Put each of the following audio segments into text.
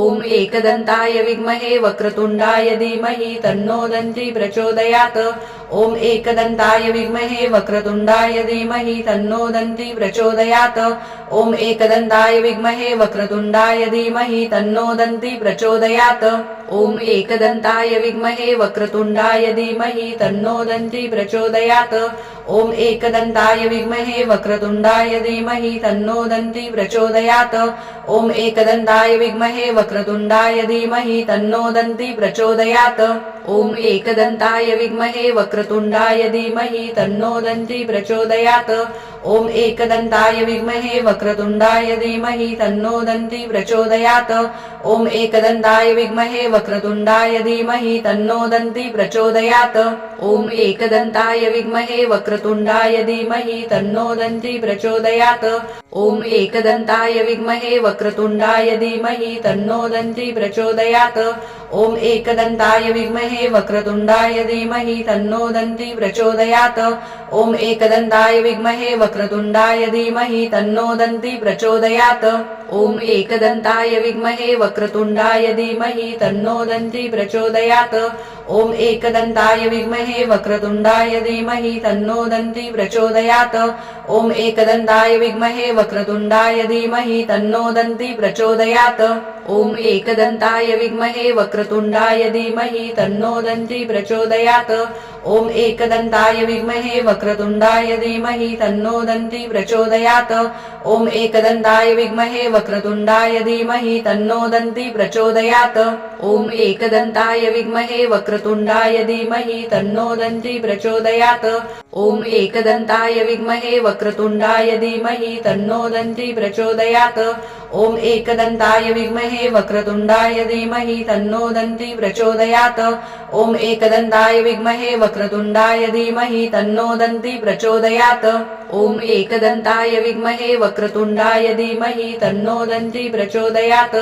ॐ एकदन्ताय विद्महे वक्रतुण्डाय धीमहि तन्नो दन्ती प्रचोदयात्। ॐ एकदन्ताय विद्महे वक्रतुण्डाय धीमहि तन्नो दन्ती प्रचोदयात्। ॐ एकदन्ताय विद्महे वक्रतुण्डाय धीमहि तन्नो दन्ती प्रचोदयात्। ॐ एकदन्ताय विद्महे वक्रतुण्डाय धीमहि तन्नो दन्ती प्रचोदयात्। ॐ एकदन्ताय विद्महे वक्रतुण्डाय धीमहि तन्नो दन्ती प्रचोदयात्। ॐ एकदन्ताय विद्महे वक्रतुण्डाय धीमहि तन्नो दन्ती प्रचोदयात्। ॐ एकदन्ताय विद्महे वक्रतुण्डाय धीमहि तन्नो दन्ती प्रचोदयात्। ॐ एकदन्ताय विद्महे वक्रतुण्डाय धीमहि तन्नो दन्ती प्रचोदयात्। ॐ एकदन्ताय विद्महे वक्रतुण्डाय धीमहि तन्नो दन्ती प्रचोदयात्। ॐ एकदन्ताय विद्महे वक्रतुण्डाय धीमहि तन्नो दन्ती प्रचोदयात्। ॐ एकदन्ताय विद्महे वक्रतुण्डाय धीमहि तन्नो दन्ती प्रचोदयात्। ॐ एकदन्ताय विद्महे वक्रतुण्डाय धीमहि तन्नो दन्ती प्रचोदयात्। ॐ एकदन्ताय विद्महे वक्रतुण्डाय धीमहि तन्नो दन्ती प्रचोदयात्। ॐ एकदन्ताय विद्महे वक्रतुण्डाय धीमहि तन्नो दन्ती प्रचोदयात्। ॐ एकदन्ताय विद्महे वक्रतुण्डाय धीमहि तन्नो दन्ती प्रचोदयात्। ॐ एकदन्ताय विद्महे वक्रतुण्डाय धीमहि तन्नो दन्ती प्रचोदयात्। ॐ एकदन्ताय विद्महे वक्रतुण्डाय धीमहि तन्नो दन्ती प्रचोदयात्। ॐ एकदन्ताय विद्महे वक्रतुण्डाय धीमहि तन्नो दन्ती प्रचोदयात्। ॐ एकदन्ताय विद्महे वक्रतुण्डाय धीमहि तन्नो दन्ती प्रचोदयात्। ॐ एकदन्ताय विद्महे वक्रतुण्डाय धीमहि तन्नो दन्ती प्रचोदयात्। ॐ एकदन्ताय विद्महे वक्रतुण्डाय धीमहि तन्नो दन्ती प्रचोदयात्। ॐ एकदन्ताय विद्महे वक्रतुण्डाय धीमहि तन्नो दन्ती प्रचोदयात्। ॐ एकदन्ताय विद्महे वक्रतुण्डाय धीमहि तन्नो दन्ती प्रचोदयात्। ॐ एकदन्ताय विद्महे वक्रतुण्डाय धीमहि तन्नो दन्ती प्रचोदयात्। ॐ एकदन्ताय विद्महे वक्रतुण्डाय धीमहि तन्नो दन्ती प्रचोदयात्।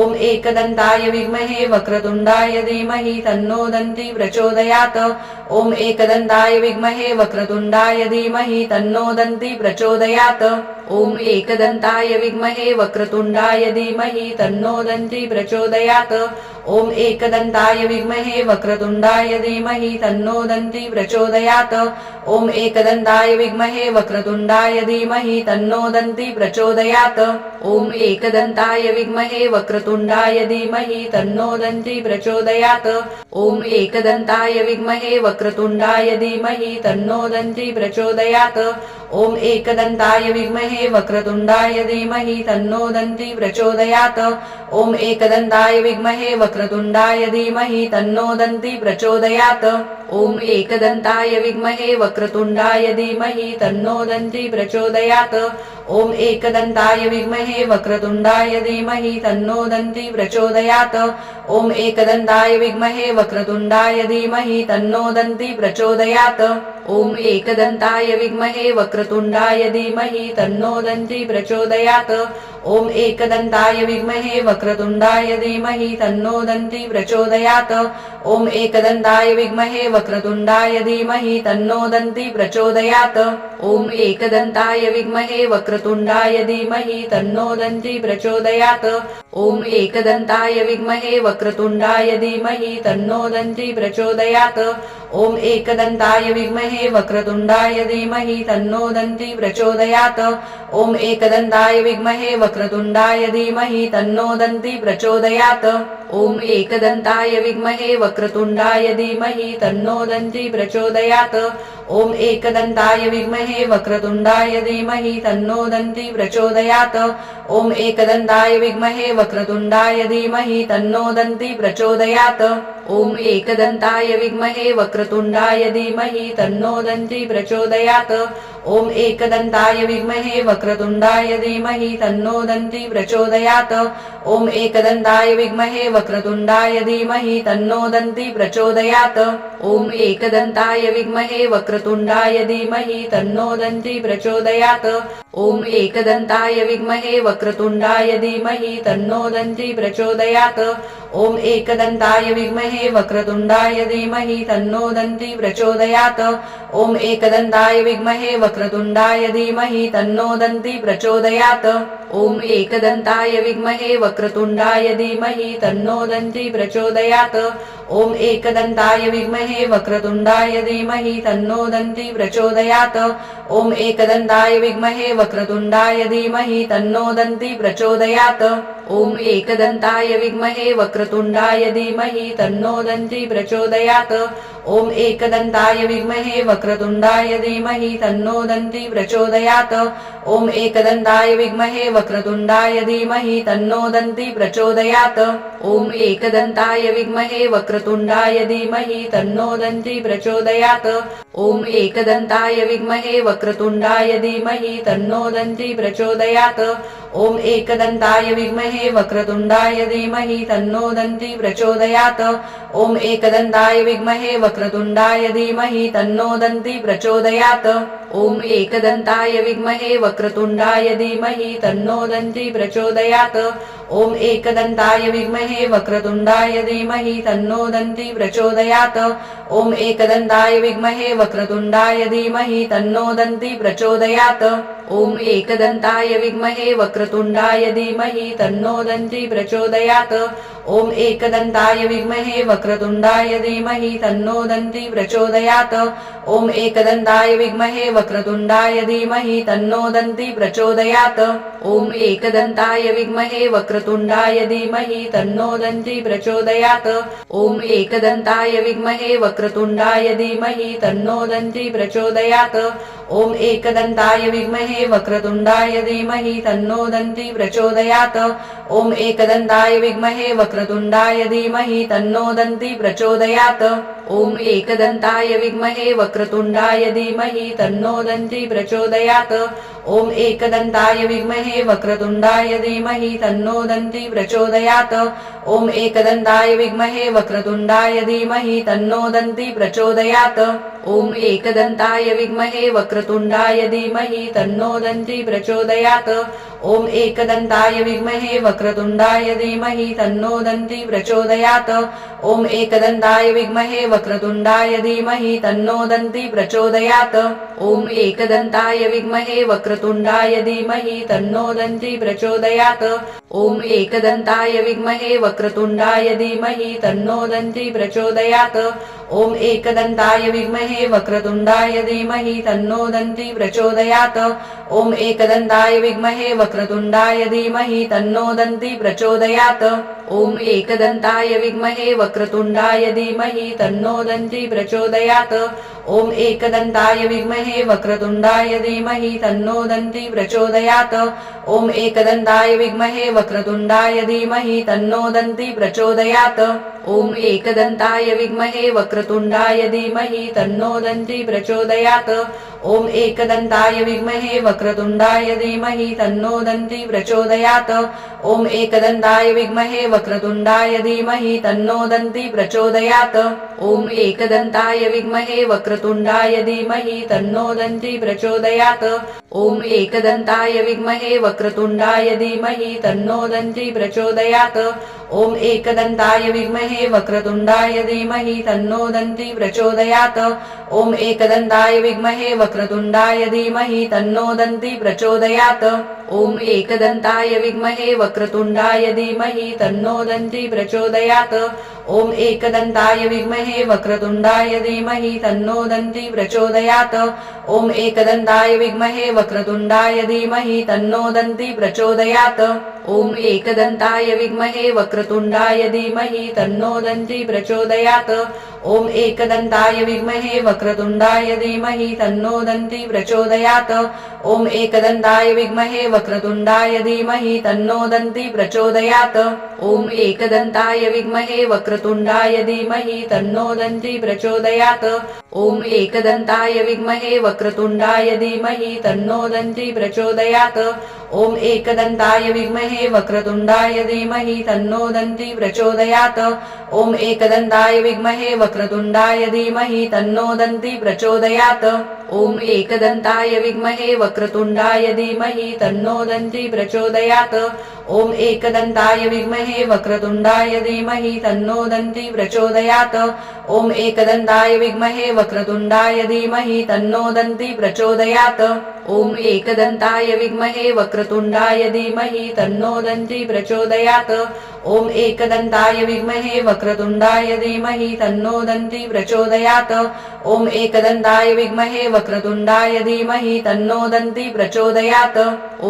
ॐ एकदन्ताय विद्महे वक्रतुण्डाय धीमहि तन्नो दन्ती प्रचोदयात्। ॐ एकदन्ताय विद्महे वक्रतुण्डाय धीमहि तन्नो दन्ती प्रचोदयात्। ॐ एकदन्ताय विद्महे वक्रतुण्डाय धीमहि तन्नो दन्ती प्रचोदयात्। ॐ एकदन्ताय विद्महे वक्रतुण्डाय धीमहि तन्नो दन्ती प्रचोदयात्। ॐ एकदन्ताय विद्महे वक्रतुण्डाय धीमहि तन्नो दन्ती प्रचोदयात्। ॐ एकदन्ताय विद्महे वक्रतुण्डाय धीमहि तन्नो दन्ती प्रचोदयात्। ॐ एकदन्ताय विद्महे वक्रतुण्डाय धीमहि तन्नो दन्ती प्रचोदयात्। ॐ एकदन्ताय विद्महे वक्रतुण्डाय धीमहि तन्नो दन्ती प्रचोदयात्। ॐ एकदन्ताय विद्महे वक्रतुण्डाय धीमहि तन्नो दन्ती प्रचोदयात्। ॐ एकदन्ताय विद्महे वक्रतुण्डाय धीमहि तन्नो दन्ती प्रचोदयात्। ॐ एकदन्ताय विद्महे वक्रतुण्डाय धीमहि तन्नो दन्ती प्रचोदयात्। ॐ एकदन्ताय विद्महे वक्रतुण्डाय धीमहि तन्नो दन्ती प्रचोदयात्। ॐ एकदन्ताय विद्महे वक्रतुण्डाय धीमहि तन्नो दन्ती प्रचोदयात्। ॐ एकदन्ताय विद्महे वक्रतुण्डाय धीमहि तन्नो दन्ती प्रचोदयात्। ॐ एकदन्ताय विद्महे वक्रतुण्डाय धीमहि तन्नो दन्ती प्रचोदयात्। ॐ एकदन्ताय विद्महे वक्रतुण्डाय धीमहि तन्नो दन्ती प्रचोदयात्। ॐ एकदन्ताय विद्महे वक्रतुण्डाय धीमहि तन्नो दन्ती प्रचोदयात्। ॐ एकदन्ताय विद्महे वक्रतुण्डाय धीमहि तन्नो दन्ती प्रचोदयात्। ॐ एकदन्ताय विद्महे वक्रतुण्डाय धीमहि तन्नो दन्ती प्रचोदयात्। ॐ एकदन्ताय विद्महे वक्रतुण्डाय धीमहि तन्नो दन्ती प्रचोदयात्। ॐ एकदन्ताय विद्महे वक्रतुण्डाय धीमहि तन्नो दन्ती प्रचोदयात्। ॐ एकदन्ताय विद्महे वक्रतुण्डाय धीमहि तन्नो दन्ती प्रचोदयात्। ॐ एकदन्ताय विद्महे वक्रतुण्डाय धीमहि तन्नो दन्ती प्रचोदयात्। ॐ एकदन्ताय विद्महे वक्रतुण्डाय धीमहि तन्नो दन्ती प्रचोदयात्। ॐ एकदन्ताय विद्महे वक्रतुण्डाय धीमहि तन्नो दन्ती प्रचोदयात्। ॐ एकदन्ताय विद्महे वक्रतुण्डाय धीमहि तन्नो दन्ती प्रचोदयात्। ॐ एकदन्ताय विद्महे वक्रतुण्डाय धीमहि तन्नो दन्ती प्रचोदयात् ॐ एकदन्ताय विद्महे वक्रतुण्डाय धीमहि तन्नो दन्ती प्रचोदयात् ॐ एकदन्ताय विद्महे वक्रतुण्डाय धीमहि तन्नो दन्ती प्रचोदयात् ॐ एकदन्ताय विद्महे वक्रतुण्डाय धीमहि तन्नो दन्ती प्रचोदयात् ॐ एकदन्ताय विद्महे वक्रतुण्डाय धीमहि तन्नो दन्ती प्रचोदयात् ॐ एकदन्ताय विद्महे वक्रतुण्डाय धीमहि तन्नो दन्ती प्रचोदयात् ॐ एकदन्ताय विद्महे वक्रतुण्डाय धीमहि तन्नो दन्ती प्रचोदयात् ॐ एकदन्ताय विद्महे वक्रतुण्डाय धीमहि तन्नो दन्ती प्रचोदयात् ॐ एकदन्ताय विद्महे वक्रतुण्डाय धीमहि तन्नो दन्ती प्रचोदयात् ॐ एकदन्ताय विद्महे वक्रतुण्डाय धीमहि तन्नो दन्ती प्रचोदयात् ॐ एकदन्ताय विद्महे वक्रतुण्डाय धीमहि तन्नो दन्ती प्रचोदयात् ॐ एकदन्ताय विद्महे वक्रतुण्डाय धीमहि तन्नो दन्ती प्रचोदयात् ॐ एकदन्ताय विद्महे वक्रतुण्डाय धीमहि तन्नो दन्ती प्रचोदयात् ॐ एकदन्ताय विद्महे वक्रतुण्डाय धीमहि तन्नो दन्ती प्रचोदयात् ॐ एकदन्ताय विद्महे वक्रतुण्डाय धीमहि तन्नो दन्ती प्रचोदयात् ॐ एकदन्ताय विद्महे वक्रतुण्डाय धीमहि तन्नो दन्ती प्रचोदयात् ॐ एकदन्ताय विद्महे वक्रतुण्डाय धीमहि तन्नो दन्ती प्रचोदयात् ॐ एकदन्ताय विद्महे वक्रतुण्डाय धीमहि तन्नो दन्ती प्रचोदयात् ॐ एकदन्ताय विद्महे वक्रतुण्डाय धीमहि तन्नो दन्ती प्रचोदयात् ॐ एकदन्ताय विद्महे वक्रतुण्डाय धीमहि तन्नो दन्ती प्रचोदयात् ॐ एकदन्ताय विद्महे वक्रतुण्डाय धीमहि तन्नो दन्ती प्रचोदयात् ॐ एकदन्ताय विद्महे वक्रतुण्डाय धीमहि तन्नो दन्ती प्रचोदयात् ॐ एकदन्ताय विद्महे वक्रतुण्डाय धीमहि तन्नो दन्ती प्रचोदयात् ॐ एकदन्ताय विद्महे वक्रतुण्डाय धीमहि तन्नो दन्ती प्रचोदयात् ॐ एकदन्ताय विद्महे वक्रतुण्डाय धीमहि तन्नो दन्ती प्रचोदयात् ॐ एकदन्ताय विद्महे वक्रतुण्डाय धीमहि तन्नो दन्ती प्रचोदयात् ॐ एकदन्ताय विद्महे वक्रतुण्डाय धीमहि तन्नो दन्ती प्रचोदयात् ॐ एकदन्ताय विद्महे वक्रतुण्डाय धीमहि तन्नो दन्ती प्रचोदयात् ॐ एकदन्ताय विद्महे वक्रतुण्डाय धीमहि तन्नो दन्ती प्रचोदयात् ॐ एकदन्ताय विद्महे वक्रतुण्डाय धीमहि तन्नो दन्ती प्रचोदयात् ॐ एकदन्ताय विद्महे वक्रतुण्डाय धीमहि तन्नो दन्ती प्रचोदयात् ॐ एकदन्ताय विद्महे वक्रतुण्डाय धीमहि तन्नो दन्ती प्रचोदयात् ॐ एकदन्ताय विद्महे वक्रतुण्डाय धीमहि तन्नो दन्ती प्रचोदयात् ॐ एकदन्ताय विद्महे वक्रतुण्डाय धीमहि तन्नो दन्ती प्रचोदयात् ॐ एकदन्ताय विद्महे वक्रतुण्डाय धीमहि तन्नो दन्ती प्रचोदयात् ॐ एकदन्ताय विद्महे वक्रतुण्डाय धीमहि तन्नो दन्ती प्रचोदयात् ॐ एकदन्ताय विद्महे वक्रतुण्डाय धीमहि तन्नो दन्ती प्रचोदयात् ॐ एकदन्ताय विद्महे वक्रतुण्डाय धीमहि तन्नो दन्ती प्रचोदयात् ॐ एकदन्ताय विद्महे वक्रतुण्डाय धीमहि तन्नो दन्ती प्रचोदयात् ॐ एकदन्ताय विद्महे वक्रतुण्डाय धीमहि तन्नो दन्ती प्रचोदयात् ॐ एकदन्ताय विद्महे वक्रतुण्डाय धीमहि तन्नो दन्ती प्रचोदयात् ॐ एकदन्ताय विद्महे वक्रतुण्डाय धीमहि तन्नो दन्ती प्रचोदयात् ॐ एकदन्ताय विद्महे वक्रतुण्डाय धीमहि तन्नो दन्ती प्रचोदयात् ॐ एकदन्ताय विद्महे वक्रतुण्डाय धीमहि तन्नो दन्ती प्रचोदयात् ॐ एकदन्ताय विद्महे वक्रतुण्डाय धीमहि तन्नो दन्ती प्रचोदयात् ॐ एकदन्ताय विद्महे वक्रतुण्डाय धीमहि तन्नो दन्ती प्रचोदयात् ॐ एकदन्ताय विद्महे वक्रतुण्डाय धीमहि तन्नो दन्ती प्रचोदयात् ॐ एकदन्ताय विद्महे वक्रतुण्डाय धीमहि तन्नो दन्ती प्रचोदयात् ॐ एकदन्ताय विद्महे वक्रतुण्डाय धीमहि तन्नो दन्ती प्रचोदयात् ॐ एकदन्ताय विद्महे वक्रतुण्डाय धीमहि तन्नो दन्ती प्रचोदयात् ॐ एकदन्ताय विद्महे वक्रतुण्डाय धीमहि तन्नो दन्ती प्रचोदयात् ॐ एकदन्ताय विद्महे वक्रतुण्डाय धीमहि तन्नो दन्ती प्रचोदयात् ॐ एकदन्ताय विद्महे वक्रतुण्डाय धीमहि तन्नो दन्ती प्रचोदयात् ॐ एकदन्ताय विद्महे वक्रतुण्डाय धीमहि तन्नो दन्ती प्रचोदयात् ॐ एकदन्ताय विद्महे वक्रतुण्डाय धीमहि तन्नो दन्ती प्रचोदयात् ॐ एकदन्ताय विद्महे वक्रतुण्डाय धीमहि तन्नो दन्ती प्रचोदयात् ॐ एकदन्ताय विद्महे वक्रतुण्डाय धीमहि तन्नो दन्ती प्रचोदयात् ॐ एकदन्ताय विद्महे वक्रतुण्डाय धीमहि तन्नो दन्ती प्रचोदयात्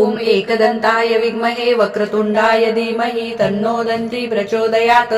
ॐ एकदन्ताय विद्महे वक्रतुण्डाय धीमहि तन्नो दन्ती प्रचोदयात्